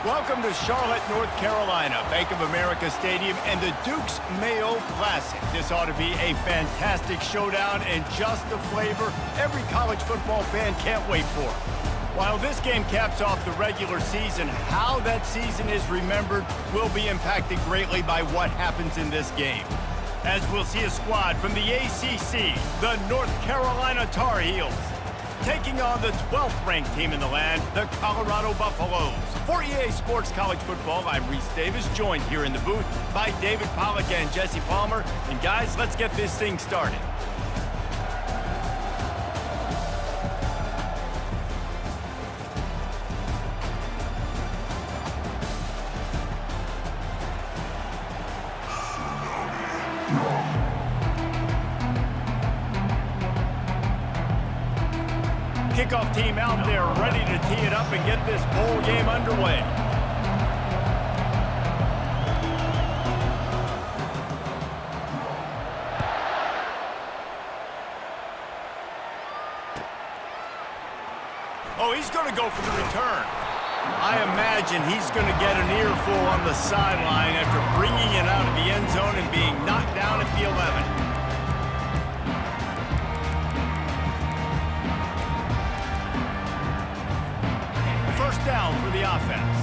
Welcome to Charlotte, North Carolina, Bank of America Stadium, and the Duke's Mayo Classic. This ought to be a fantastic showdown and just the flavor every college football fan can't wait for. While this game caps off the regular season, how that season is remembered will be impacted greatly by what happens in this game. As we'll see a squad from the ACC, the North Carolina Tar Heels, taking on the 12th-ranked team in the land, the Colorado Buffaloes. For EA Sports College Football, I'm Reese Davis, joined here in the booth by David Pollack and Jesse Palmer. And guys, let's get this thing started. Kickoff team out there ready to tee it up and get this bowl game underway. Oh, he's going to go for the return. I imagine he's going to get an earful on the sideline after bringing it out of the end zone and being knocked down at the 11. First down for the offense.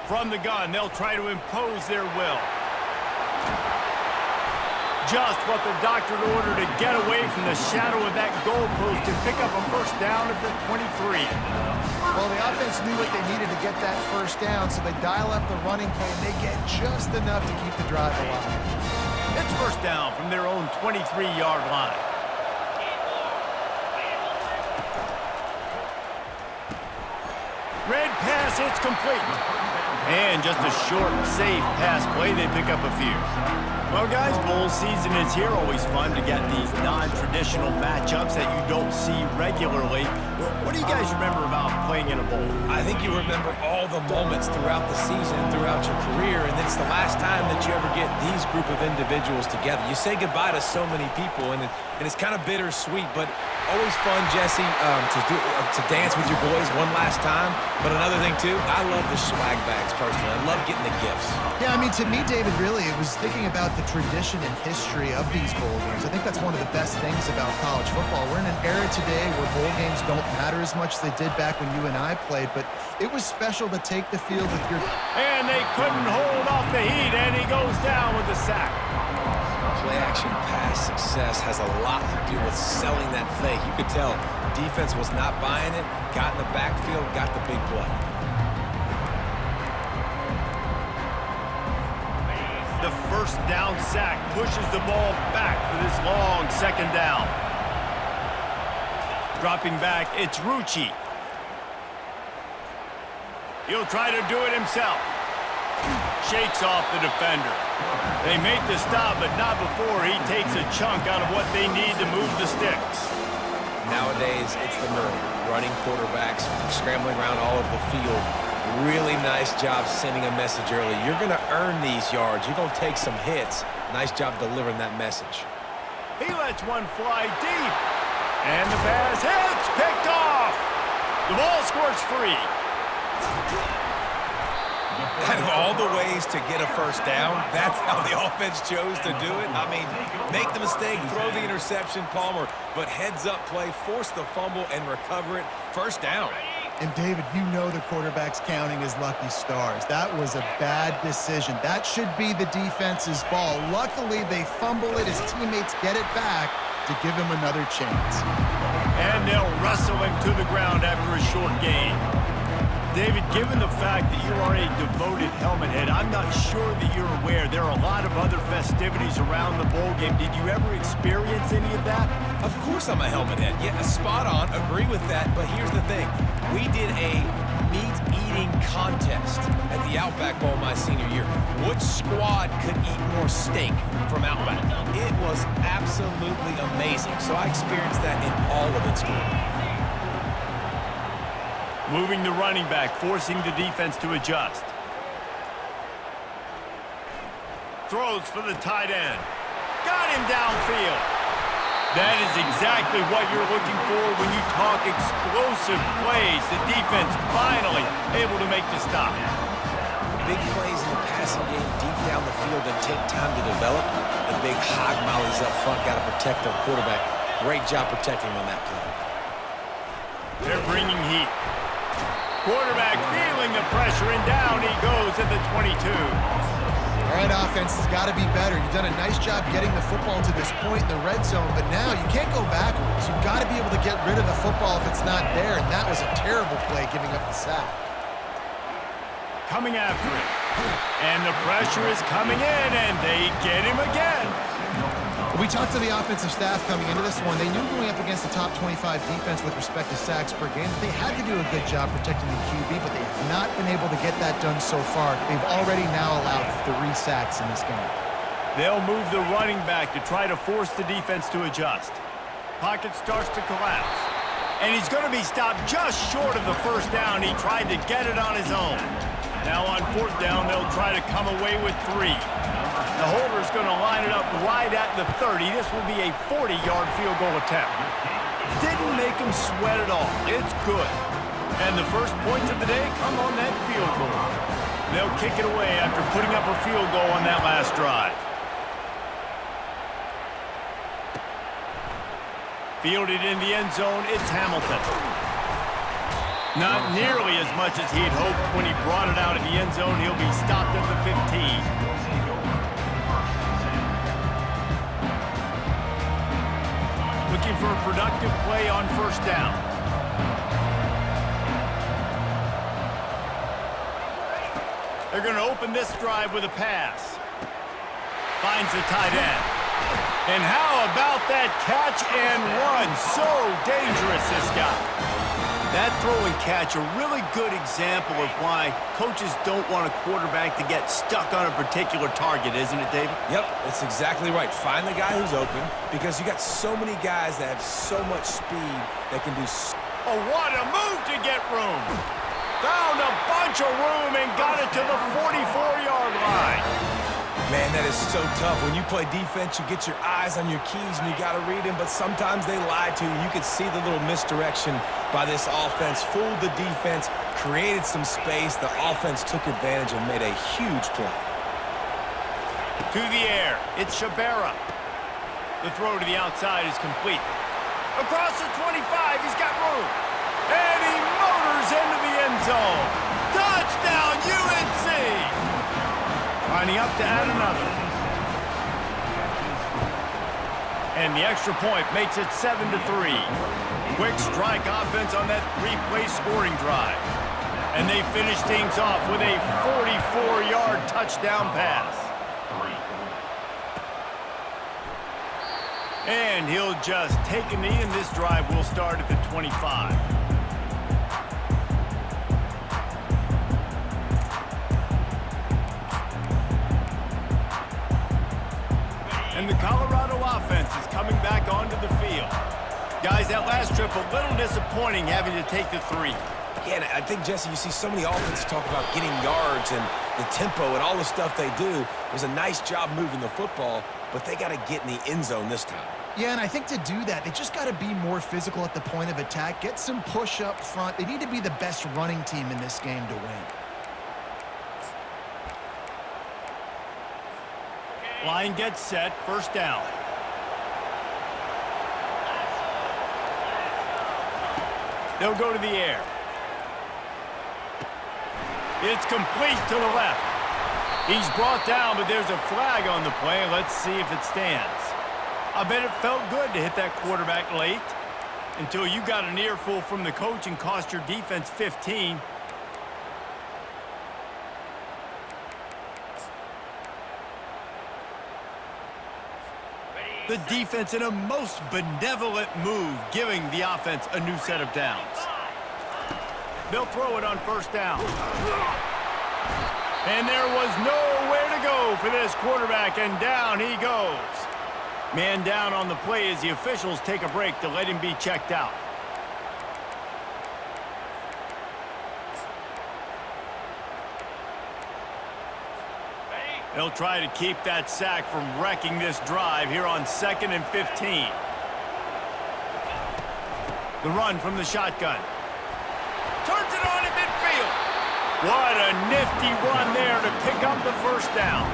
From the gun, they'll try to impose their will. Just what the doctor ordered to get away from the shadow of that goalpost and pick up a first down at the 23. Well, the offense knew what they needed to get that first down, so they dial up the running play, and they get just enough to keep the drive alive. It's first down from their own 23-yard line. Red pass, it's complete. And just a short, safe pass play, they pick up a few. Well, guys, bowl season is here. Always fun to get these non-traditional matchups that you don't see regularly. What do you guys remember about playing in a bowl? I think you remember all the moments throughout the season, throughout your career, and it's the last time that you ever get these group of individuals together. You say goodbye to so many people, and it's kind of bittersweet, but always fun, Jesse, to dance with your boys one last time. But another thing, too, I love the swag bags, personally. I love getting the gifts. Yeah, I mean, to me, David, really, it was thinking about the tradition and history of these bowl games. I think that's one of the best things about college football. We're in an era today where bowl games don't matter as much as they did back when you and I played, but it was special to take the field with your... And they couldn't hold off the heat, and he goes down with the sack. Play-action pass success has a lot to do with selling that fake. You could tell defense was not buying it, got in the backfield, got the big play. The first down sack pushes the ball back for this long second down. Dropping back, it's Rucci. He'll try to do it himself. Shakes off the defender. They make the stop, but not before he takes a chunk out of what they need to move the sticks. Nowadays, it's the norm. Running quarterbacks, scrambling around all over the field. Really nice job sending a message early. You're going to earn these yards. You're going to take some hits. Nice job delivering that message. He lets one fly deep. And the pass hits, picked off. The ball squirts free. Out of all the ways to get a first down, that's how the offense chose to do it. I mean, make the mistake, throw the interception, Palmer, but heads-up play, force the fumble, and recover it. First down. And, David, you know the quarterback's counting his lucky stars. That was a bad decision. That should be the defense's ball. Luckily, they fumble it. His teammates get it back to give him another chance. And they'll wrestle him to the ground after a short gain. David, given the fact that you are a devoted helmet head, I'm not sure that you're aware there are a lot of other festivities around the bowl game. Did you ever experience any of that? Of course I'm a helmet head. Yeah, spot on. Agree with that. But here's the thing. We did a meat-eating contest at the Outback Bowl my senior year. Which squad could eat more steak from Outback? It was absolutely amazing. So I experienced that in all of its glory. Moving the running back, forcing the defense to adjust. Throws for the tight end. Got him downfield. That is exactly what you're looking for when you talk explosive plays. The defense finally able to make the stop. Big plays in the passing game deep down the field that take time to develop. The big hog mollies up front got to protect their quarterback. Great job protecting him on that play. They're bringing heat. Quarterback feeling the pressure, and down he goes at the 22. All right, offense has got to be better. You've done a nice job getting the football to this point in the red zone, but now you can't go backwards. You've got to be able to get rid of the football if it's not there, and that was a terrible play giving up the sack. Coming after it. And the pressure is coming in, and they get him again. We talked to the offensive staff coming into this one. They knew going up against the top 25 defense with respect to sacks per game, they had to do a good job protecting the QB, but they have not been able to get that done so far. They've already now allowed 3 sacks in this game. They'll move the running back to try to force the defense to adjust. Pocket starts to collapse. And he's going to be stopped just short of the first down. He tried to get it on his own. Now on 4th down, they'll try to come away with 3. The holder's going to line it up right at the 30. This will be a 40-yard field goal attempt. Didn't make him sweat at all. It's good. And the first points of the day come on that field goal. They'll kick it away after putting up a field goal on that last drive. Fielded in the end zone, it's Hamilton. Not nearly as much as he'd hoped when he brought it out in the end zone. He'll be stopped at the 15. Looking for a productive play on 1st down. They're going to open this drive with a pass. Finds the tight end. And how about that catch and run? So dangerous, this guy. That throw and catch, a really good example of why coaches don't want a quarterback to get stuck on a particular target, isn't it, David? Yep, that's exactly right. Find the guy who's open, because you got so many guys that have so much speed that can do Oh, what a move to get room. Found a bunch of room and got it to the 44-yard line. Man, that is so tough. When you play defense, you get your eyes on your keys and you got to read them, but sometimes they lie to you. You could see the little misdirection by this offense, fooled the defense, created some space. The offense took advantage and made a huge play. To the air, it's Shabera. The throw to the outside is complete. Across the 25, he's got room. And he motors into the end zone. Touchdown, UNC! Lining up to add another. And the extra point makes it 7-3. Quick strike offense on that 3-play scoring drive. And they finish things off with a 44-yard touchdown pass. And he'll just take a knee, and this drive will start at the 25. And the Colorado offense is coming back onto the field. Guys, that last trip, a little disappointing having to take the 3. Yeah, and I think, Jesse, you see so many offenses talk about getting yards and the tempo and all the stuff they do. It was a nice job moving the football, but they got to get in the end zone this time. Yeah, and I think to do that, they just got to be more physical at the point of attack, get some push up front. They need to be the best running team in this game to win. Line gets set, 1st down. They'll go to the air. It's complete to the left. He's brought down, but there's a flag on the play. Let's see if it stands. I bet it felt good to hit that quarterback late until you got an earful from the coach and cost your defense 15. The defense in a most benevolent move, giving the offense a new set of downs. They'll throw it on 1st down. And there was nowhere to go for this quarterback, and down he goes. Man down on the play as the officials take a break to let him be checked out. They'll try to keep that sack from wrecking this drive here on 2nd and 15. The run from the shotgun. Turns it on in midfield. What a nifty run there to pick up the first down.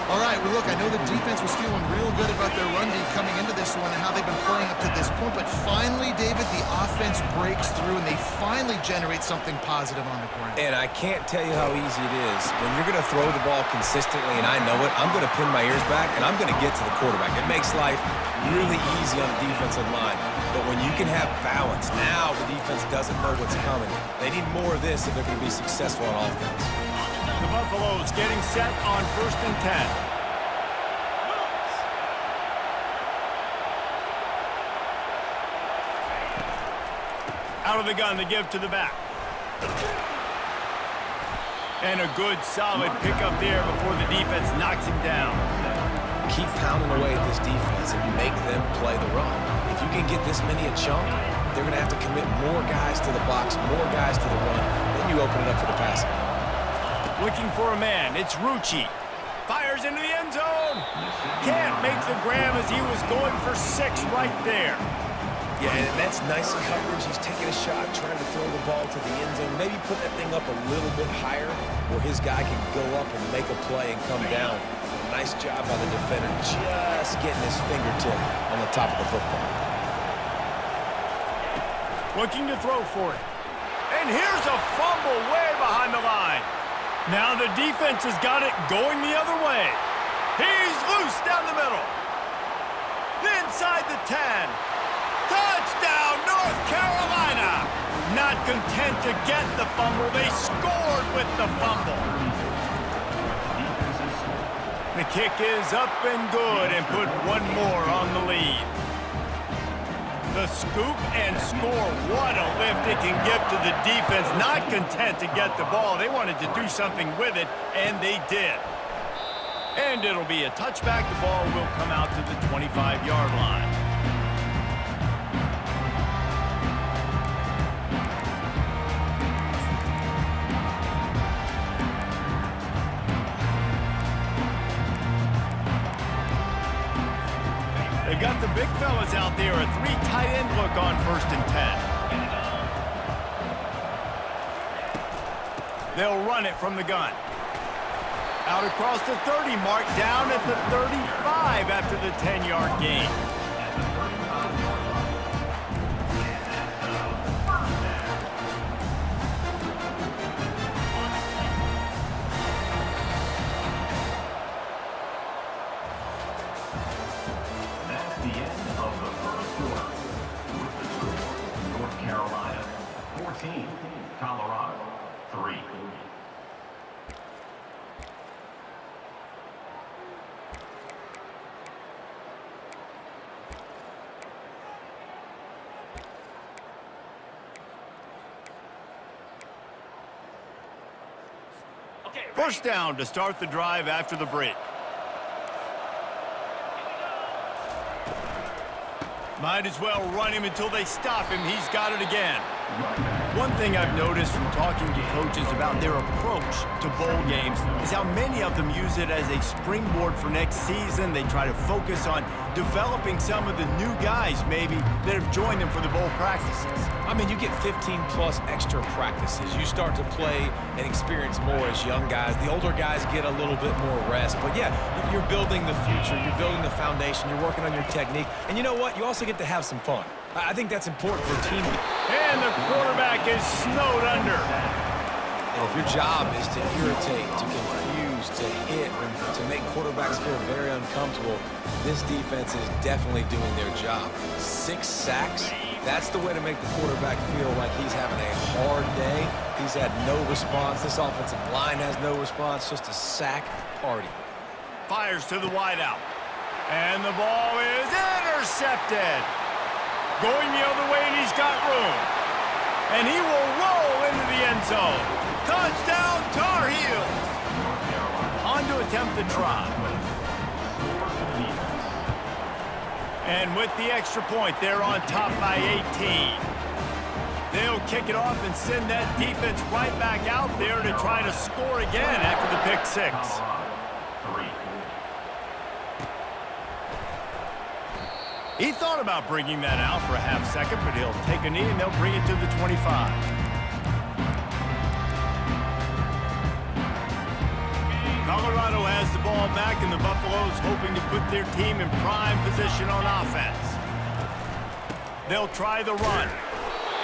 All right, well, look, I know the defense was feeling real good about their run D coming into this one and how they've been playing up to this point, but finally, David, the offense breaks through and they finally generate something positive on the ground. And I can't tell you how easy it is. When you're going to throw the ball consistently, and I know it, I'm going to pin my ears back, and I'm going to get to the quarterback. It makes life really easy on the defensive line. But when you can have balance, now the defense doesn't know what's coming. They need more of this if they're going to be successful on offense. The Buffaloes getting set on 1st and 10. Out of the gun to give to the back. And a good, solid pickup there before the defense knocks him down. Keep pounding away at this defense and make them play the run. If you can get this many a chunk, they're going to have to commit more guys to the box, more guys to the run. Then you open it up for the passing game. Looking for a man. It's Rucci. Fires into the end zone. Can't make the grab as he was going for 6 right there. Yeah, and that's nice coverage. He's taking a shot, trying to throw the ball to the end zone. Maybe put that thing up a little bit higher where his guy can go up and make a play and come down. Nice job by the defender, just getting his fingertip on the top of the football. Looking to throw for it. And here's a fumble way behind the line. Now the defense has got it going the other way. He's loose down the middle. Inside the 10. Touchdown, North Carolina! Not content to get the fumble, they scored with the fumble. The kick is up and good and put one more on the lead. The scoop and score. What a lift it can give to the defense. Not content to get the ball. They wanted to do something with it, and they did. And it'll be a touchback. The ball will come out to the 25-yard line. They've got the big fellas out there, a 3 tight end look on 1st and 10. They'll run it from the gun. Out across the 30 mark, down at the 35 after the 10-yard gain. Colorado, 3. First down to start the drive after the break. Might as well run him until they stop him. He's got it again. One thing I've noticed from talking to coaches about their approach to bowl games is how many of them use it as a springboard for next season. They try to focus on developing some of the new guys maybe that have joined them for the bowl practices. I mean, you get 15-plus extra practices. You start to play and experience more as young guys. The older guys get a little bit more rest. But, yeah, you're building the future. You're building the foundation. You're working on your technique. And you know what? You also get to have some fun. I think that's important for a team. And the quarterback is snowed under. And if your job is to irritate, to confuse, to hit, to make quarterbacks feel very uncomfortable, this defense is definitely doing their job. 6 sacks, that's the way to make the quarterback feel like he's having a hard day. He's had no response. This offensive line has no response, just a sack party. Fires to the wideout. And the ball is intercepted. Going the other way, and he's got room. And he will roll into the end zone. Touchdown, Tar Heels. On to attempt the try. And with the extra point, they're on top by 18. They'll kick it off and send that defense right back out there to try to score again after the pick 6. He thought about bringing that out for a half second, but he'll take a knee and they'll bring it to the 25. Colorado has the ball back, and the Buffaloes hoping to put their team in prime position on offense. They'll try the run,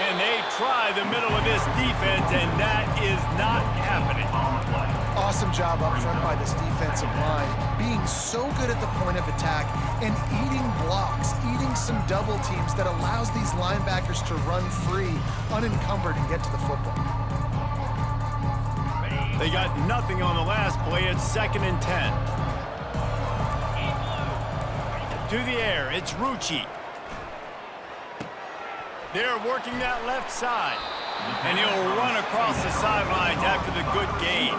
and they try the middle of this defense, and that is not happening. Awesome job up front by this defensive line, being so good at the point of attack and eating blocks, eating some double teams that allows these linebackers to run free, unencumbered, and get to the football. They got nothing on the last play. It's 2nd and 10. To the air, it's Rucci. They're working that left side, and he'll run across the sidelines after the good gain.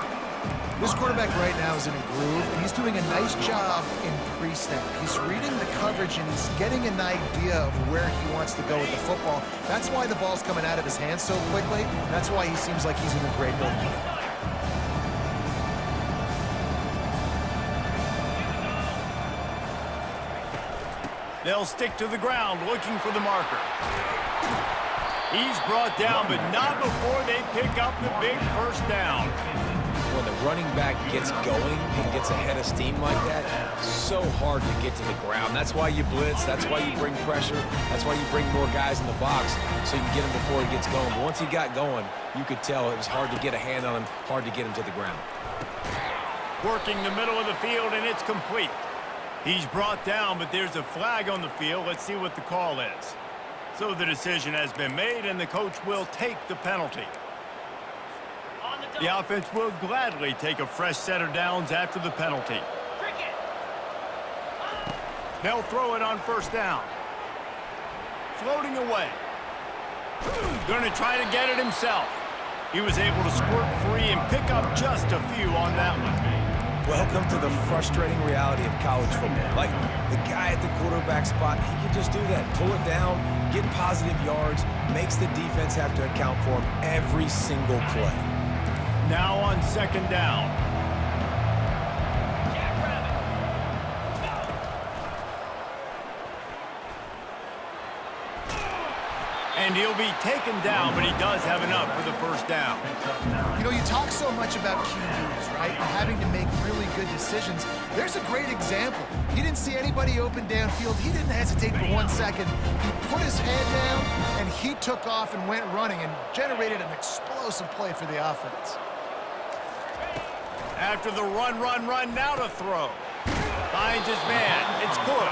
This quarterback right now is in a groove, and he's doing a nice job in pre-snap. He's reading the coverage, and he's getting an idea of where he wants to go with the football. That's why the ball's coming out of his hands so quickly. That's why he seems like he's in a great build. They'll stick to the ground, looking for the marker. He's brought down, but not before they pick up the big first down. When the running back gets going and gets ahead of steam like that, so hard to get to the ground. That's why you blitz. That's why you bring pressure. That's why you bring more guys in the box so you can get him before he gets going. But once he got going, you could tell it was hard to get a hand on him, hard to get him to the ground. Working the middle of the field, and it's complete. He's brought down, but there's a flag on the field. Let's see what the call is. So the decision has been made, and the coach will take the penalty. The offense will gladly take a fresh set of downs after the penalty. They'll throw it on first down. Floating away. Going to try to get it himself. He was able to squirt free and pick up just a few on that one. Welcome to the frustrating reality of college football. Like, the guy at the quarterback spot, he can just do that. Pull it down, get positive yards, makes the defense have to account for him every single play. Now on 2nd down. And he'll be taken down, but he does have enough for the first down. You know, you talk so much about QBs, right? And having to make really good decisions. There's a great example. He didn't see anybody open downfield. He didn't hesitate for 1 second. He put his head down, and he took off and went running and generated an explosive play for the offense. After the run, now to throw. Finds his man. It's good.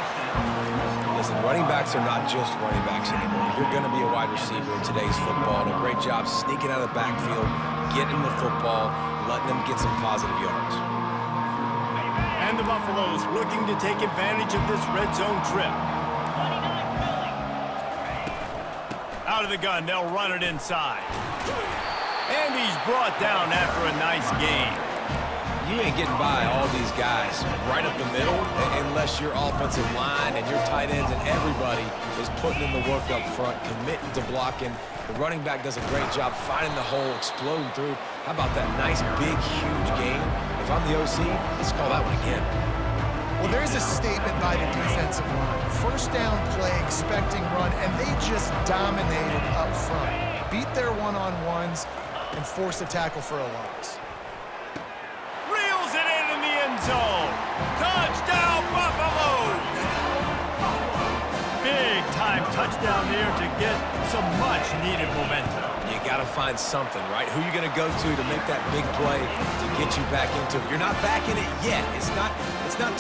Listen, running backs are not just running backs anymore. You're going to be a wide receiver in today's football. And a great job sneaking out of the backfield, getting the football, letting them get some positive yards. And the Buffaloes looking to take advantage of this red zone trip. Out of the gun, they'll run it inside. And he's brought down after a nice gain. You ain't getting by all these guys right up the middle unless your offensive line and your tight ends and everybody is putting in the work up front, committing to blocking. The running back does a great job finding the hole, exploding through. How about that nice, big, huge gain? If I'm the OC, let's call that one again. Well, there's a statement by the defensive line. First down play, expecting run, and they just dominated up front. Beat their one-on-ones and forced a tackle for a loss. Reels it in the end zone. Touchdown, Buffaloes! Big time touchdown there to get some much-needed momentum. You got to find something, right? Who you going to go to make that big play to get you back into it? You're not back in it yet. It's not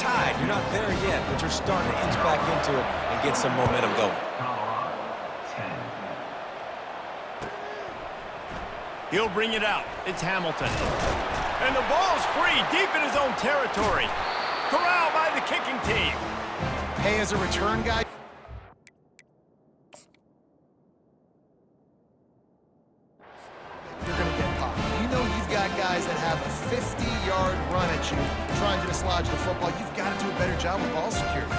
tied. You're not there yet, but you're starting to inch back into it and get some momentum going. He'll bring it out. It's Hamilton. And the ball's free, deep in his own territory. Corralled by the kicking team. Hey, as a return guy, you're going to get popped. You know you've got guys that have a 50-yard run at you trying to dislodge the football. You've got to do a better job with ball security.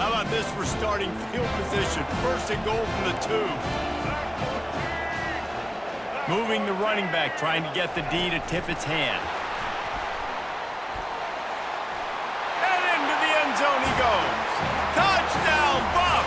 How about this for starting field position? First and goal from the 2. Moving the running back, trying to get the D to tip its hand. And into the end zone he goes. Touchdown, Buffs!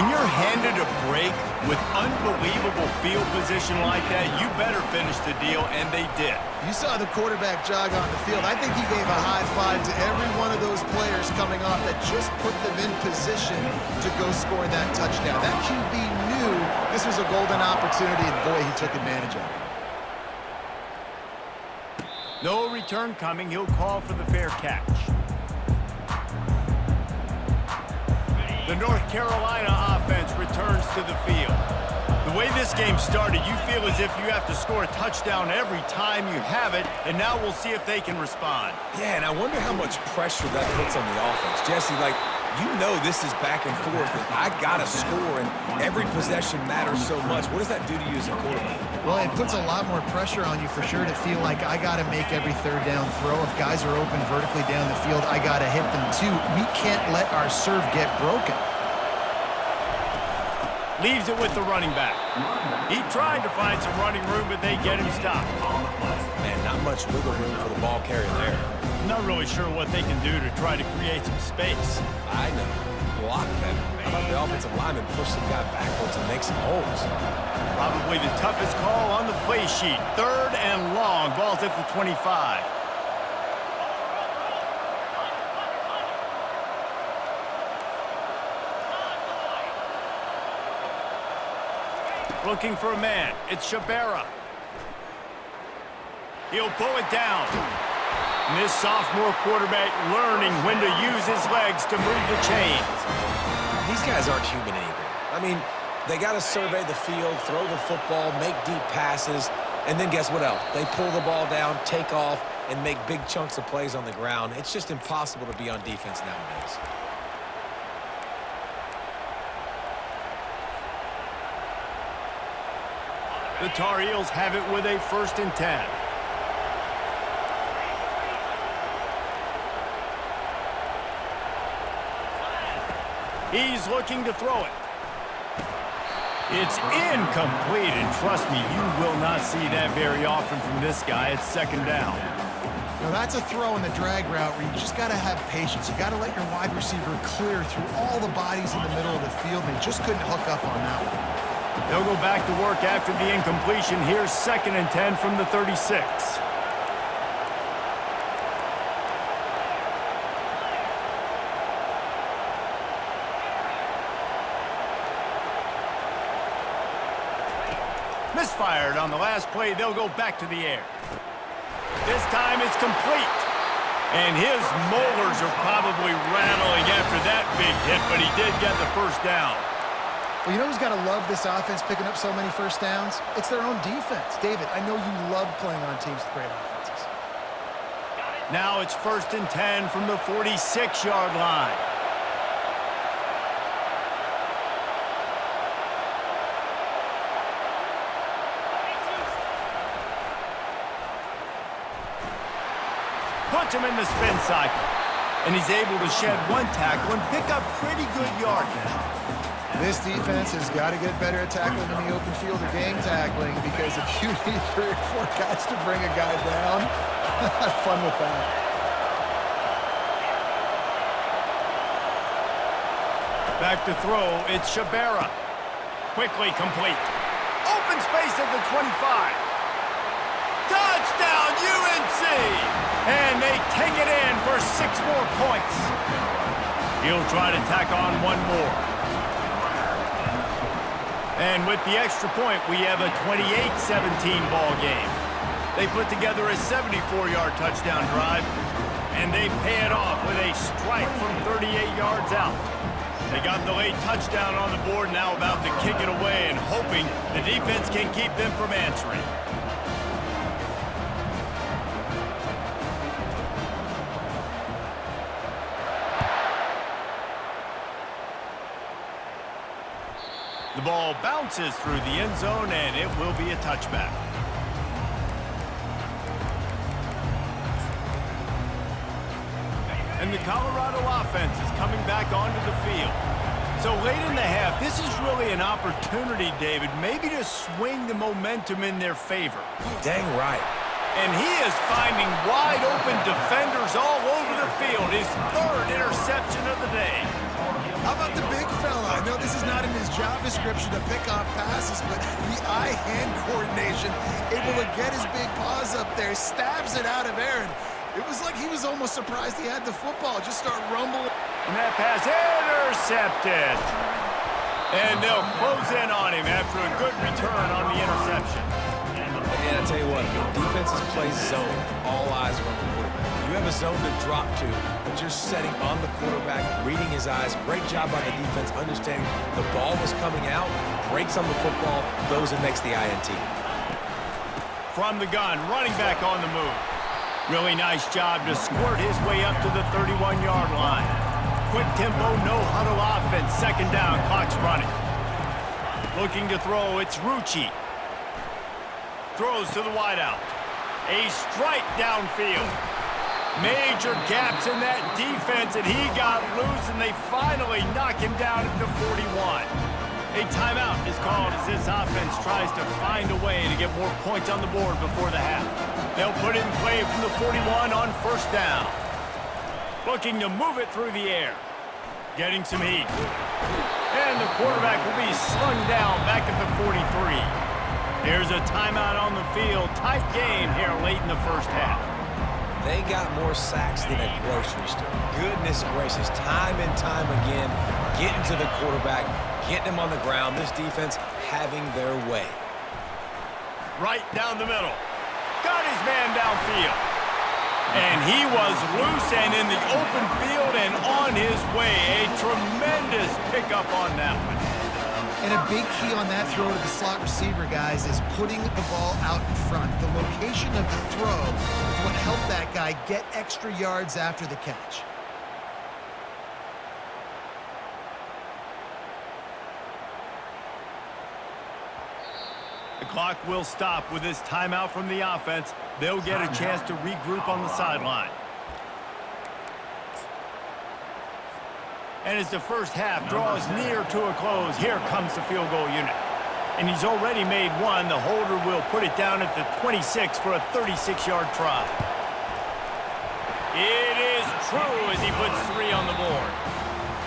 When you're handed a break with unbelievable field position like that, you better finish the deal, and they did. You saw the quarterback jog on the field. I think he gave a high five to every one of those players coming off that just put them in position to go score that touchdown. That QB knew this was a golden opportunity, and boy, he took advantage of it. No return coming. He'll call for the fair catch. The North Carolina offense returns to the field. The way this game started, you feel as if you have to score a touchdown every time you have it, and now we'll see if they can respond. Yeah, and I wonder how much pressure that puts on the offense. Jesse, like, you know this is back and forth, and I got to score, and every possession matters so much. What does that do to you as a quarterback? Well, it puts a lot more pressure on you for sure to feel like I got to make every third down throw. If guys are open vertically down the field, I got to hit them too. We can't let our serve get broken. Leaves it with the running back. He tried to find some running room, but they get him stopped. Man, not much wiggle room for the ball carrier there. Not really sure what they can do to try to create some space. I know. Block better. How about the offensive lineman push some guy backwards and make some holes? Probably the toughest call on the play sheet. 3rd and long. Ball's at the 25. Looking for a man. It's Shabera. He'll pull it down. And this sophomore quarterback learning when to use his legs to move the chains. These guys aren't human anymore. I mean, they got to survey the field, throw the football, make deep passes, and then guess what else? They pull the ball down, take off, and make big chunks of plays on the ground. It's just impossible to be on defense nowadays. The Tar Heels have it with a 1st and 10. He's looking to throw it. It's incomplete, and trust me, you will not see that very often from this guy. It's 2nd down. Now that's a throw in the drag route where you just got to have patience. You got to let your wide receiver clear through all the bodies in the middle of the field. They just couldn't hook up on that one. They'll go back to work after the incompletion. Here's 2nd and 10 from the 36. Misfired on the last play. They'll go back to the air. This time it's complete. And his molars are probably rattling after that big hit, but he did get the 1st down. Well, you know who's got to love this offense picking up so many 1st downs? It's their own defense. David, I know you love playing on teams with great offenses. Now it's 1st and 10 from the 46-yard line. Puts him in the spin cycle. And he's able to shed 1 tackle and pick up pretty good yardage. This defense has got to get better at tackling in the open field or game tackling, because if you need 3 or 4 guys to bring a guy down, have fun with that. Back to throw, it's Shabera. Quickly complete. Open space at the 25. Touchdown, UNC! And they take it in for 6 more points. He'll try to tack on 1 more. And with the extra point, we have a 28-17 ball game. They put together a 74-yard touchdown drive, and they pay it off with a strike from 38 yards out. They got the late touchdown on the board, now about to kick it away and hoping the defense can keep them from answering. The ball bounces through the end zone, and it will be a touchback. And the Colorado offense is coming back onto the field. So late in the half, this is really an opportunity, David, maybe to swing the momentum in their favor. Dang right. And he is finding wide-open defenders all over the field. His 3rd interception of the day. How about the big fella? I know this is not in his job description to pick off passes, but the eye-hand coordination, able to get his big paws up there, stabs it out of Aaron. It was like he was almost surprised he had the football. Just start rumbling. And that pass intercepted. And they'll close in on him after a good return on the interception. And I tell you what, defenses play zone. All eyes are on the quarterback. You have a zone to drop to, but you're setting on the quarterback, reading his eyes. Great job by the defense, understanding the ball was coming out, breaks on the football, goes and makes the INT. From the gun, running back on the move. Really nice job to squirt his way up to the 31-yard line. Quick tempo, no huddle offense. Second down, clock's running. Looking to throw, it's Rucci. Throws to the wideout. A strike downfield. Major gaps in that defense, and he got loose, and they finally knock him down at the 41. A timeout is called as this offense tries to find a way to get more points on the board before the half. They'll put it in play from the 41 on first down. Looking to move it through the air. Getting some heat. And the quarterback will be slung down back at the 43. There's a timeout on the field. Tight game here late in the first half. They got more sacks than a grocery store. Goodness gracious, time and time again, getting to the quarterback, getting him on the ground. This defense having their way. Right down the middle. Got his man downfield. And he was loose and in the open field and on his way. A tremendous pickup on that one. And a big key on that throw to the slot receiver, guys, is putting the ball out in front. The location of the throw is what helped that guy get extra yards after the catch. The clock will stop with this timeout from the offense. They'll get a chance to regroup on the sideline. And as the first half draws near to a close, here comes the field goal unit. And he's already made one. The holder will put it down at the 26 for a 36-yard try. It is true as he puts 3 on the board.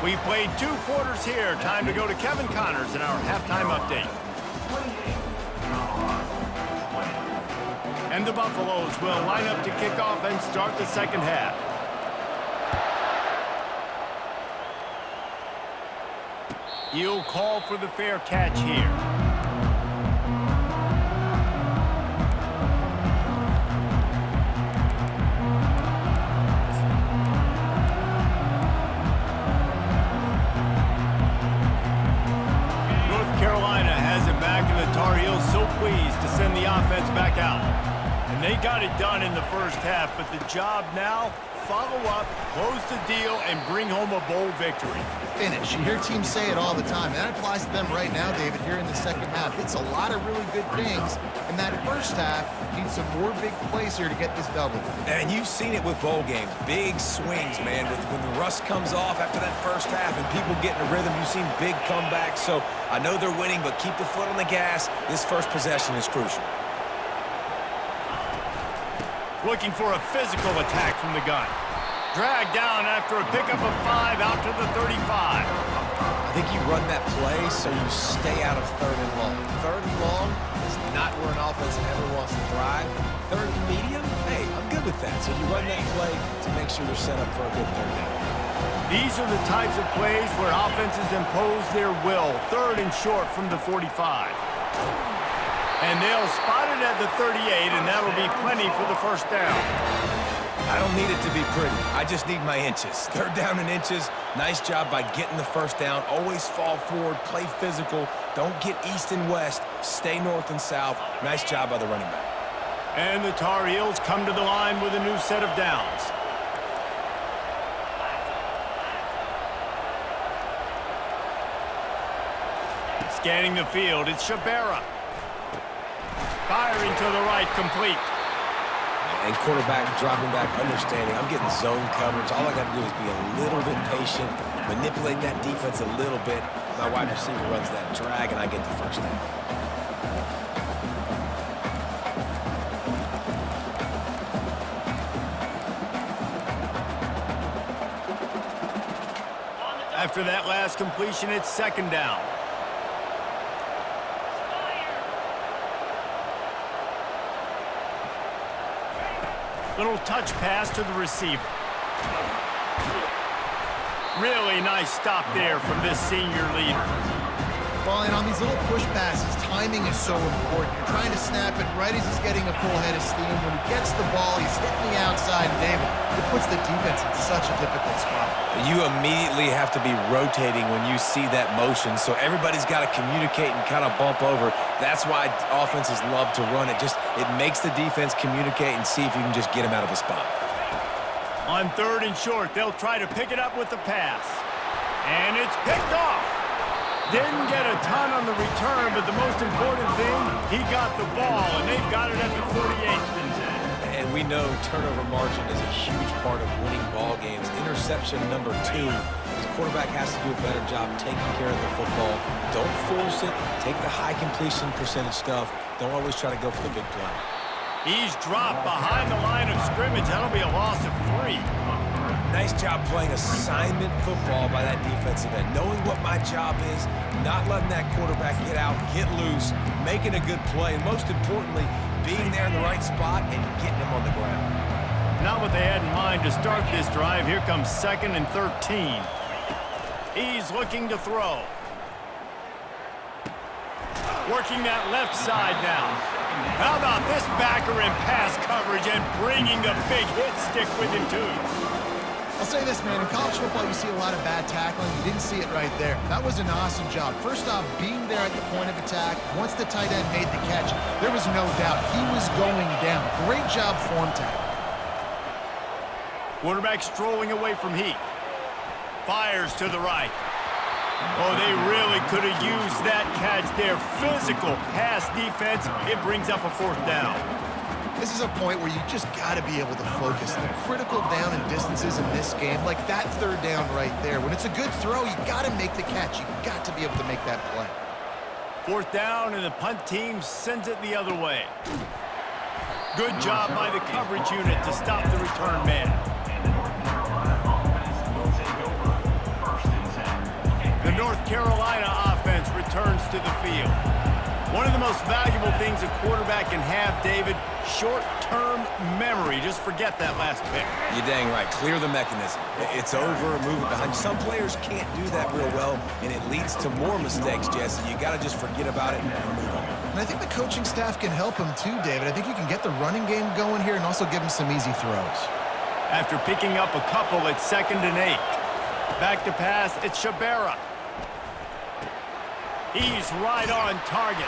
We've played 2 quarters here. Time to go to Kevin Connors in our halftime update. And the Buffaloes will line up to kick off and start the second half. He'll call for the fair catch here. North Carolina has it back, and the Tar Heels so pleased to send the offense back out. And they got it done in the first half, but the job now, follow up, close the deal, and bring home a bowl victory. Finish. You hear teams say it all the time, and that applies to them right now, David, here in the second half. It's a lot of really good things, and that first half needs some more big plays here to get this double. And you've seen it with bowl games. Big swings, man. When the rust comes off after that first half and people get in a rhythm, you've seen big comebacks. So I know they're winning, but keep the foot on the gas. This first possession is crucial. Looking for a physical attack from the gun. Dragged down after a pickup of 5 out to the 35. I think you run that play so you stay out of 3rd and long. 3rd and long is not where an offense ever wants to thrive. 3rd and medium, hey, I'm good with that. So you run that play to make sure you're set up for a good 3rd down. These are the types of plays where offenses impose their will. 3rd and short from the 45. And they'll spot it at the 38, and that'll be plenty for the first down. I don't need it to be pretty. I just need my inches. 3rd down and inches. Nice job by getting the first down. Always fall forward, play physical. Don't get east and west. Stay north and south. Nice job by the running back. And the Tar Heels come to the line with a new set of downs. Scanning the field, it's Shabera. Firing to the right, complete. And quarterback dropping back, understanding. I'm getting zone coverage. All I got to do is be a little bit patient, manipulate that defense a little bit. My wide receiver runs that drag, and I get the first down. After that last completion, it's second down. Little touch pass to the receiver. Really nice stop there from this senior leader. Well, and on these little push passes, timing is so important. You're trying to snap it right as he's getting a full head of steam. When he gets the ball, he's hitting the outside, and David, it puts the defense in such a difficult spot. You immediately have to be rotating when you see that motion, so everybody's got to communicate and kind of bump over. That's why offenses love to run it. It makes the defense communicate and see if you can just get him out of the spot. On third and short, they'll try to pick it up with the pass. And it's picked off. Didn't get a ton on the return, but the most important thing, he got the ball, and they've got it at the 48. And we know turnover margin is a huge part of winning ball games. Interception number 2. The quarterback has to do a better job taking care of the football. Don't force it. Take the high completion percentage stuff. Don't always try to go for the big play. He's dropped behind the line of scrimmage. That'll be a loss of 3. Nice job playing assignment football by that defensive end. Knowing what my job is, not letting that quarterback get out, get loose, making a good play, and most importantly, being there in the right spot and getting him on the ground. Not what they had in mind to start this drive. Here comes 2nd and 13. He's looking to throw. Working that left side now. How about this backer in pass coverage and bringing the big hit stick with him, too? I'll say this, man. In college football, you see a lot of bad tackling. You didn't see it right there. That was an awesome job. First off, being there at the point of attack. Once the tight end made the catch, there was no doubt he was going down. Great job form tackle. Quarterback strolling away from heat. Fires to the right. Oh, they really could have used that catch there. Physical pass defense. It brings up a 4th down. This is a point where you just got to be able to focus. The critical down and distances in this game, like that 3rd down right there. When it's a good throw, you got to make the catch. You got to be able to make that play. 4th down, and the punt team sends it the other way. Good job by the coverage unit to stop the return man. The North Carolina offense returns to the field. One of the most valuable things a quarterback can have, David, short-term memory. Just forget that last pick. You're dang right. Clear the mechanism. It's over, move it behind you. Some players can't do that real well, and it leads to more mistakes, Jesse. You got to just forget about it and move on. And I think the coaching staff can help him too, David. I think you can get the running game going here and also give him some easy throws. After picking up a couple, it's 2nd and 8. Back to pass, it's Shabera. He's right on target.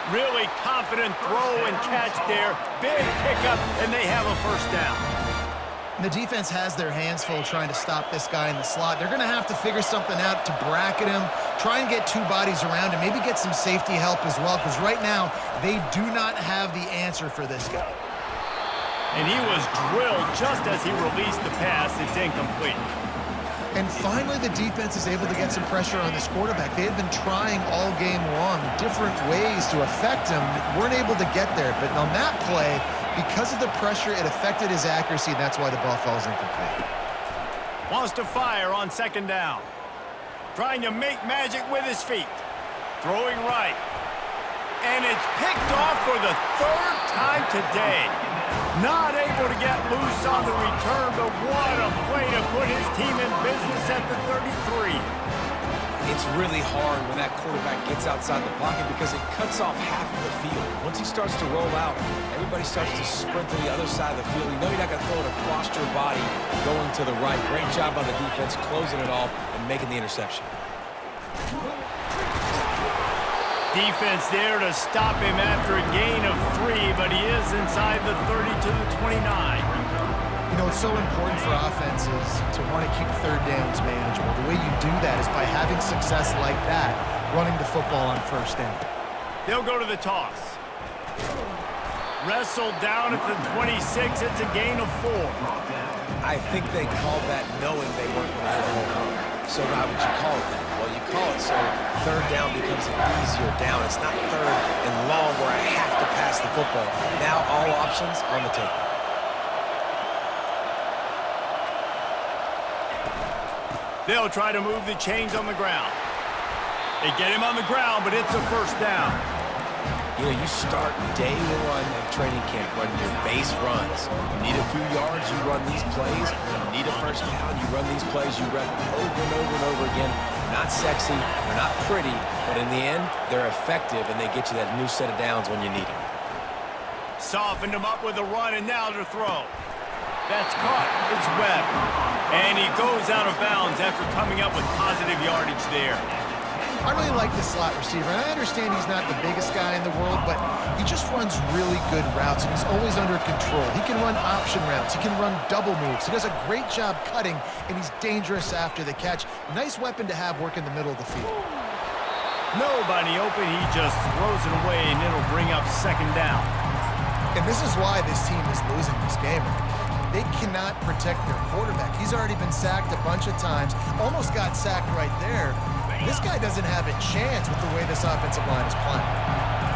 Really confident throw and catch there. Big pickup, and they have a 1st down. And the defense has their hands full trying to stop this guy in the slot. They're going to have to figure something out to bracket him, try and get 2 bodies around him, maybe get some safety help as well, because right now they do not have the answer for this guy. And he was drilled just as he released the pass. It's incomplete. And finally, the defense is able to get some pressure on this quarterback. They had been trying all game long different ways to affect him, weren't able to get there. But on that play, because of the pressure, it affected his accuracy, and that's why the ball falls incomplete. Wants to fire on 2nd down. Trying to make magic with his feet. Throwing right. And it's picked off for the 3rd time today. Not able to get loose on the return, but what a play to put his team in business at the 33. It's really hard when that quarterback gets outside the pocket because it cuts off half of the field. Once he starts to roll out, everybody starts to sprint to the other side of the field. You know you're not going to throw it across your body going to the right. Great job by the defense closing it off and making the interception. Defense there to stop him after a gain of 3, but he is inside the 30 to the 29. You know, it's so important for offenses to want to keep 3rd downs manageable. The way you do that is by having success like that, running the football on 1st down. They'll go to the toss. Wrestled down at the 26. It's a gain of 4. I think they called that knowing they weren't going to have a home run. So why would you call it that? Well, you call it so 3rd down becomes an easier down. It's not 3rd and long where I have to pass the football. Now all options on the table. They'll try to move the chains on the ground. They get him on the ground, but it's a first down. You know, you start day one of training camp running your base runs. You need a few yards, you run these plays. You need a first down, you run these plays. You run over and over and over again. Not sexy, they're not pretty, but in the end, they're effective, and they get you that new set of downs when you need them. Softened him up with a run, and now to throw. That's caught. It's Webb. And he goes out of bounds after coming up with positive yardage there. I really like this slot receiver, and I understand he's not the biggest guy in the world, but he just runs really good routes, and he's always under control. He can run option routes. He can run double moves. He does a great job cutting, and he's dangerous after the catch. Nice weapon to have work in the middle of the field. Nobody open. He just throws it away, and it'll bring up second down. And this is why this team is losing this game. They cannot protect their quarterback. He's already been sacked a bunch of times, almost got sacked right there. This guy doesn't have a chance with the way this offensive line is playing.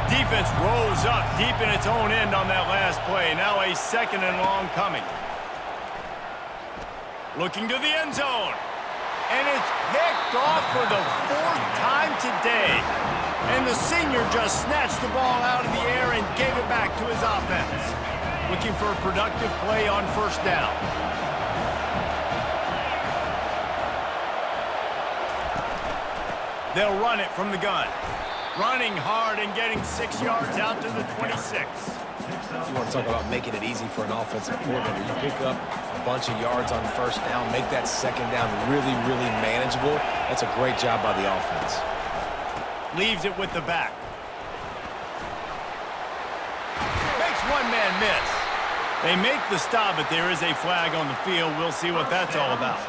Defense rolls up deep in its own end on that last play. Now a second and long coming. Looking to the end zone. And it's picked off for the fourth time today. And the senior just snatched the ball out of the air and gave it back to his offense. Looking for a productive play on first down. They'll run it from the gun. Running hard and getting 6 yards out to the 26. You want to talk about making it easy for an offensive coordinator. You pick up a bunch of yards on first down, make that second down really, really manageable. That's a great job by the offense. Leaves it with the back. Makes one man miss. They make the stop, but there is a flag on the field. We'll see what that's all about.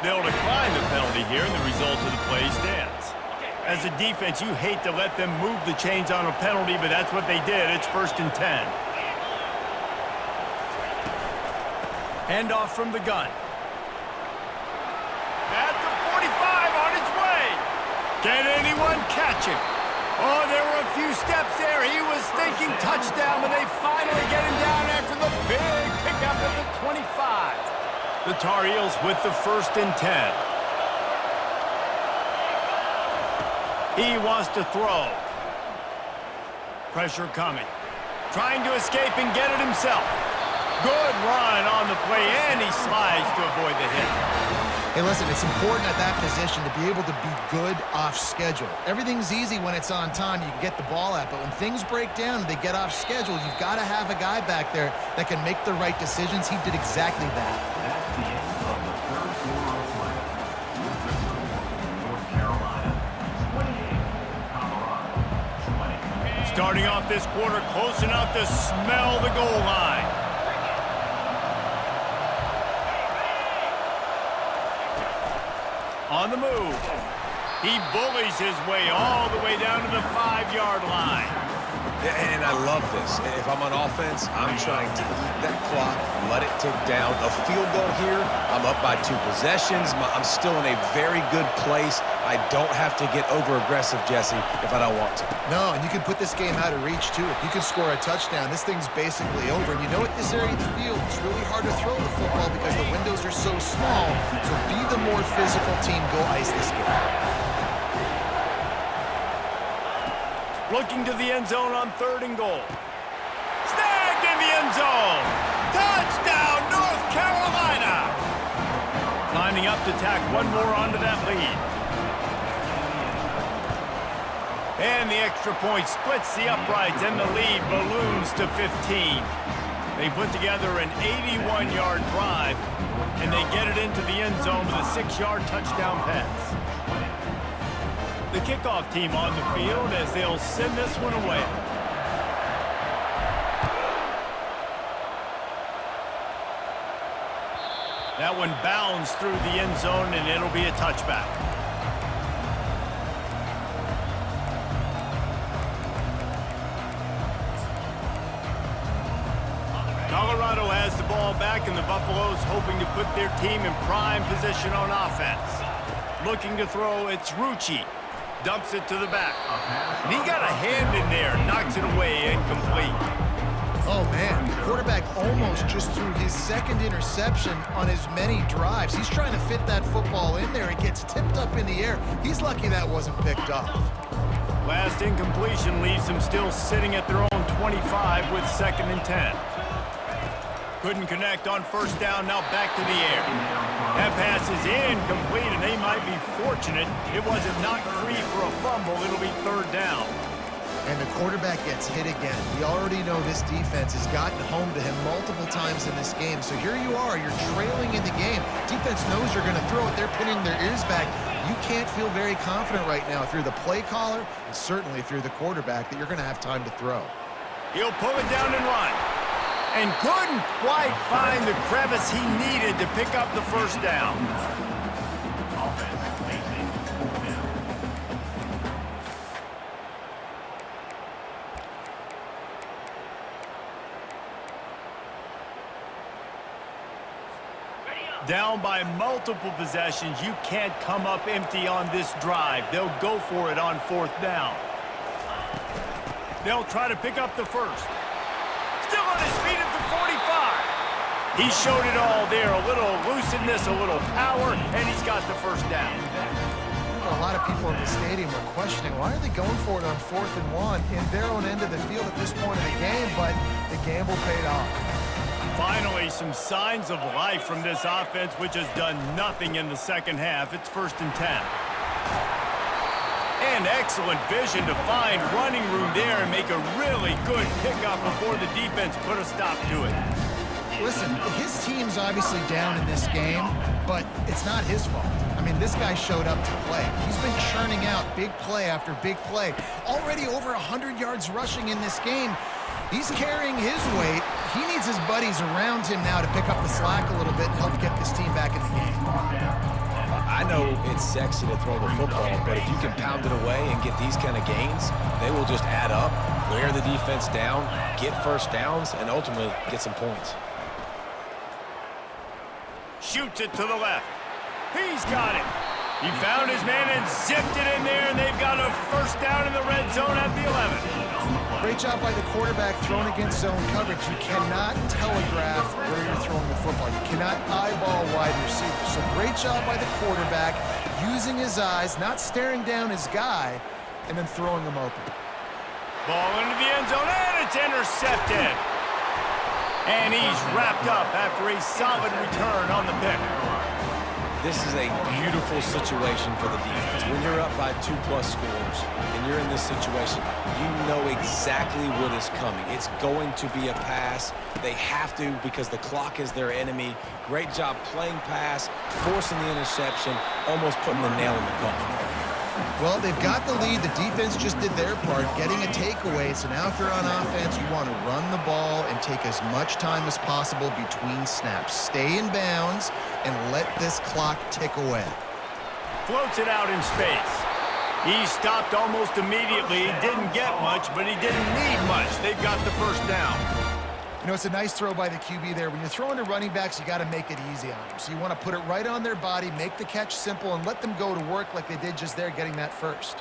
They'll decline the penalty here, and the result of the play stands. As a defense, you hate to let them move the chains on a penalty, but that's what they did. It's 1st and 10. Handoff from the gun. At the 45 on his way. Can anyone catch him? Oh, there were a few steps there. He was thinking touchdown, but they finally get him down after the big pickup at the 25. The Tar Heels with the 1st and 10. He wants to throw. Pressure coming. Trying to escape and get it himself. Good run on the play, and he slides to avoid the hit. Hey, listen, it's important at that position to be able to be good off schedule. Everything's easy when it's on time. You can get the ball out, but when things break down and they get off schedule, you've got to have a guy back there that can make the right decisions. He did exactly that. That's the end of the third quarter of play. North Carolina 28, Colorado 20. Starting off this quarter close enough to smell the goal line. On the move. He bullies his way all the way down to the 5-yard line. And I love this. If I'm on offense, I'm trying to eat that clock, let it tick down. A field goal here, I'm up by 2 possessions. I'm still in a very good place. I don't have to get over-aggressive, Jesse, if I don't want to. No, and you can put this game out of reach, too. If you can score a touchdown, this thing's basically over. And you know, at this area of the field, it's really hard to throw the football because the windows are so small. So be the more physical team. Go ice this game. Looking to the end zone on 3rd and goal. Snagged in the end zone. Touchdown, North Carolina. Lining up to tack one more onto that lead. And the extra point splits the uprights, and the lead balloons to 15. They put together an 81-yard drive, and they get it into the end zone with a 6-yard touchdown pass. The kickoff team on the field as they'll send this one away. That one bounds through the end zone, and it'll be a touchback. Colorado has the ball back, and the Buffaloes hoping to put their team in prime position on offense. Looking to throw, it's Rucci. Dumps it to the back. And he got a hand in there, knocks it away, incomplete. Oh, man, the quarterback almost just threw his second interception on as many drives. He's trying to fit that football in there. It gets tipped up in the air. He's lucky that wasn't picked off. Last incompletion leaves them still sitting at their own 25 with 2nd and 10. Couldn't connect on first down, now back to the air. That pass is incomplete, and they might be fortunate it wasn't knocked free for a fumble. It'll be 3rd down. And the quarterback gets hit again. We already know this defense has gotten home to him multiple times in this game. So here you are, you're trailing in the game. Defense knows you're going to throw it. They're pinning their ears back. You can't feel very confident right now if you're the play caller, and certainly if you're the quarterback, that you're going to have time to throw. He'll pull it down and run. And couldn't quite find the crevice he needed to pick up the first down. Down by multiple possessions, you can't come up empty on this drive. They'll go for it on 4th down. They'll try to pick up the first. Still on his feet at the 45. He showed it all there. A little elusiveness, a little power, and he's got the first down. A lot of people in the stadium are questioning, why are they going for it on 4th and 1 in their own end of the field at this point of the game? But the gamble paid off. Finally, some signs of life from this offense, which has done nothing in the second half. It's 1st and 10. And excellent vision to find running room there and make a really good pickup before the defense put a stop to it. Listen, his team's obviously down in this game, but it's not his fault. I mean, this guy showed up to play. He's been churning out big play after big play. Already over 100 yards rushing in this game. He's carrying his weight. He needs his buddies around him now to pick up the slack a little bit and help get this team back in the game. I know it's sexy to throw the football, but if you can pound it away and get these kind of gains, they will just add up, wear the defense down, get first downs, and ultimately get some points. Shoots it to the left. He's got it. He found his man and zipped it in there, and they've got a first down in the red zone at the 11. Great job by the quarterback throwing against zone coverage. You cannot telegraph where you're throwing the football. You cannot eyeball wide receivers. So great job by the quarterback using his eyes, not staring down his guy, and then throwing him open. Ball into the end zone, and it's intercepted. And he's wrapped up after a solid return on the pick. This is a beautiful situation for the defense. When you're up by 2+ scores and you're in this situation, you know exactly what is coming. It's going to be a pass. They have to because the clock is their enemy. Great job playing pass, forcing the interception, almost putting the nail in the coffin. Well, they've got the lead. The defense just did their part, getting a takeaway. So now if you're on offense, you want to run the ball and take as much time as possible between snaps. Stay in bounds and let this clock tick away. Floats it out in space. He stopped almost immediately. He didn't get much, but he didn't need much. They've got the first down. You know, it's a nice throw by the QB there. When you're throwing to running backs, you got to make it easy on them. So you want to put it right on their body, make the catch simple, and let them go to work like they did just there, getting that first.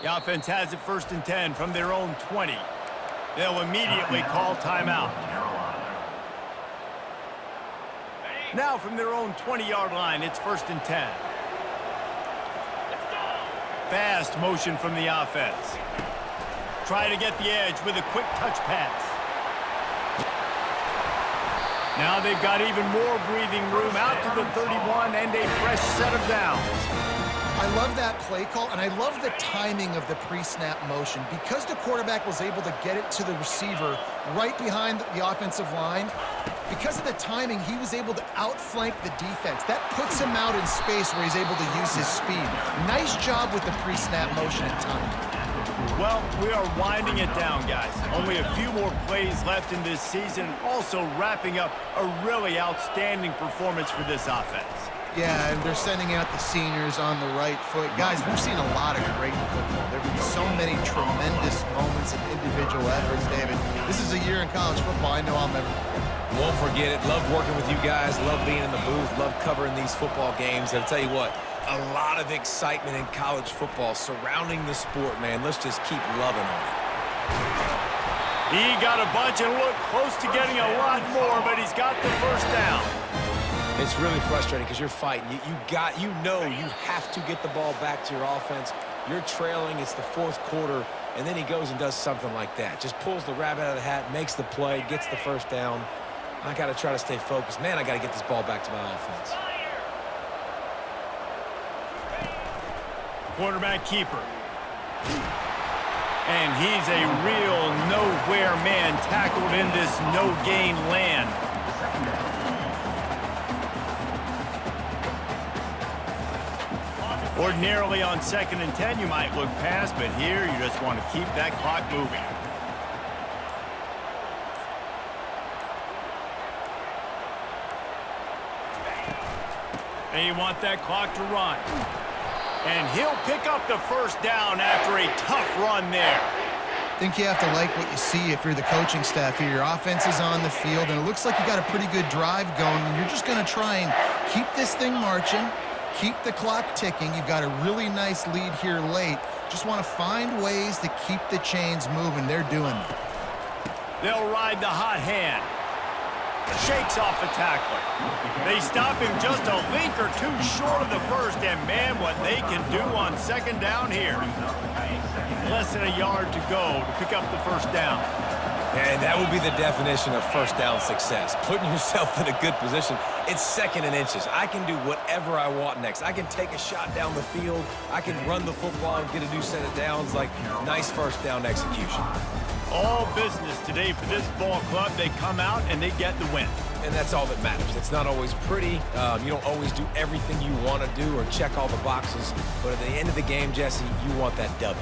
The offense has it 1st and 10 from their own 20. They'll immediately call timeout. Now from their own 20-yard line, it's 1st and 10. Fast motion from the offense. Try to get the edge with a quick touch pass. Now they've got even more breathing room out to the 31 and a fresh set of downs. I love that play call, and I love the timing of the pre-snap motion. Because the quarterback was able to get it to the receiver right behind the offensive line, because of the timing, he was able to outflank the defense. That puts him out in space where he's able to use his speed. Nice job with the pre-snap motion and timing. Well, we are winding it down, guys. Only a few more plays left in this season, also wrapping up a really outstanding performance for this offense. Yeah, and they're sending out the seniors on the right foot. Guys, we've seen a lot of great football. There have been so many tremendous moments of individual efforts, David. This is a year in college football I know I'll never forget. Won't forget it. Love working with you guys. Love being in the booth. Love covering these football games. I'll tell you what, a lot of excitement in college football surrounding the sport, man. Let's just keep loving on it. He got a bunch and looked close to getting a lot more, but he's got the first down. It's really frustrating because you're fighting. You know you have to get the ball back to your offense. You're trailing. It's the fourth quarter, and then he goes and does something like that. Just pulls the rabbit out of the hat, makes the play, gets the first down. I got to try to stay focused. Man, I got to get this ball back to my offense. Quarterback keeper. And he's a real nowhere man tackled in this no-gain land. Ordinarily on 2nd and 10, you might look past, but here you just want to keep that clock moving. And you want that clock to run. And he'll pick up the first down after a tough run there. I think you have to like what you see if you're the coaching staff here. Your offense is on the field, and it looks like you got a pretty good drive going, and you're just going to try and keep this thing marching, keep the clock ticking. You've got a really nice lead here late. Just want to find ways to keep the chains moving. They're doing it. They'll ride the hot hand. Shakes off the tackler. They stop him just a link or two short of the first, and man, what they can do on 2nd down here. Less than a yard to go to pick up the first down. And that would be the definition of first down success. Putting yourself in a good position. It's 2nd and inches. I can do whatever I want next. I can take a shot down the field. I can run the football and get a new set of downs. Like, nice first down execution. All business today for this ball club. They come out and they get the win. And that's all that matters. It's not always pretty. You don't always do everything you want to do or check all the boxes. But at the end of the game, Jesse, you want that W.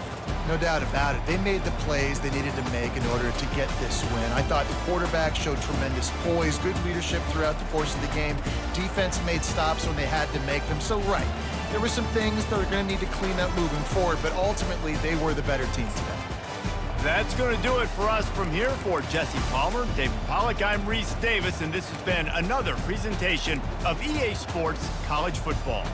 No doubt about it. They made the plays they needed to make in order to get this win. I thought the quarterback showed tremendous poise, good leadership throughout the course of the game. Defense made stops when they had to make them. So, right, there were some things that are going to need to clean up moving forward, but ultimately they were the better team today. That's going to do it for us from here. For Jesse Palmer, David Pollack, I'm Reese Davis, and this has been another presentation of EA Sports College Football.